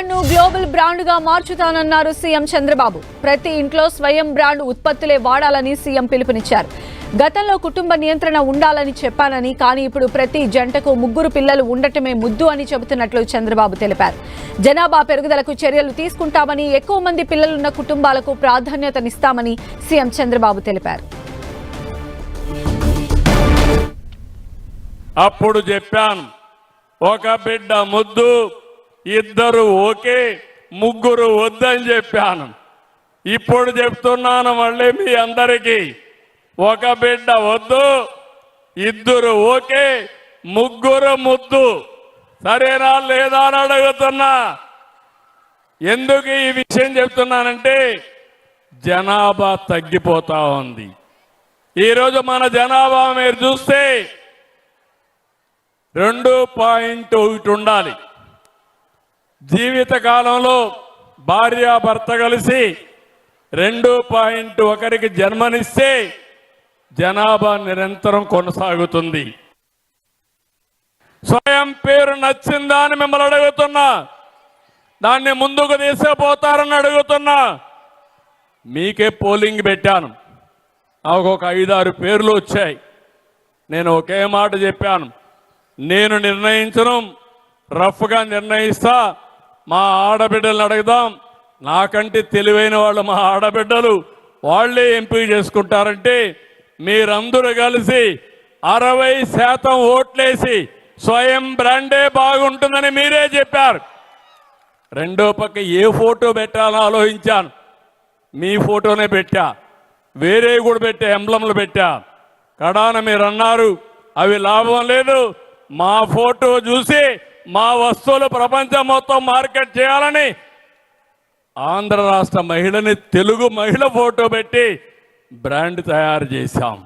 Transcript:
Brand ను global brand గా మార్చుతానన్నారు CM Chandrababu. ప్రతి ఇంట్లో స్వయం బ్రాండ్ ఉత్పత్తులే వాడాలని సీఎం పిలుపునిచ్చారు. గతంలో కుటుంబ నియంత్రణ ఉండాలని చెప్పానని, కానీ ఇప్పుడు ప్రతి జంటకు 3 పిల్లలు ఉండటమే ముద్దు అని చెబుతున్నట్లు చంద్రబాబు తెలిపారు. జనాభా పెరుగుదలకు చర్యలు తీసుకుంటామని, ఎక్కువ మంది పిల్లలున్న కుటుంబాలకు ప్రాధాన్యతనిస్తామని సీఎం చంద్రబాబు తెలిపారు. అప్పుడు చెప్పాను, ఒక బిడ్డ ముద్దు, 2 ఓకే, 3 వద్దని చెప్పాను. ఇప్పుడు చెప్తున్నాను మళ్ళీ మీ అందరికీ, ఒక బిడ్డ వద్దు, 2 ఓకే, 3 ముద్దు. సరేనా లేదా అని అడుగుతున్నా. ఎందుకు ఈ విషయం చెప్తున్నానంటే జనాభా తగ్గిపోతా ఉంది. ఈరోజు మన జనాభా మీరు చూస్తే 2.1 ఉండాలి. జీవిత కాలంలో భార్యాభర్త కలిసి 2.1కి జన్మనిస్తే జనాభా నిరంతరం కొనసాగుతుంది. స్వయం పేరు నచ్చిందా అని మిమ్మల్ని అడుగుతున్నా. దాన్ని ముందుకు తీసుకుపోతారని అడుగుతున్నా. మీకే పోలింగ్ పెట్టాను, నాకు ఒక 5-6 పేర్లు వచ్చాయి. నేను ఒకే మాట చెప్పాను, నేను నిర్ణయించను, రఫ్గా నిర్ణయిస్తా. మా ఆడబిడ్డలను అడుగుదాం, నాకంటే తెలివైన వాళ్ళు మా ఆడబిడ్డలు, వాళ్ళే ఎంపిక చేసుకుంటారంటే మీరందరూ కలిసి 60% ఓట్లేసి స్వయం బ్రాండే బాగుంటుందని మీరే చెప్పారు. రెండో పక్క ఏ ఫోటో పెట్టాలో ఆలోచించాను. మీ ఫోటోనే పెట్టా, వేరే కూడా పెట్టా, ఎంబ్లంలు పెట్టా. కడాన మీరు అన్నారు అవి లాభం లేదు, మా ఫోటో చూసి మా వస్తువులు ప్రపంచం మొత్తం మార్కెట్ చేయాలని ఆంధ్ర రాష్ట్ర మహిళని తెలుగు మహిళ ఫోటో పెట్టి బ్రాండ్ తయారు చేశాం.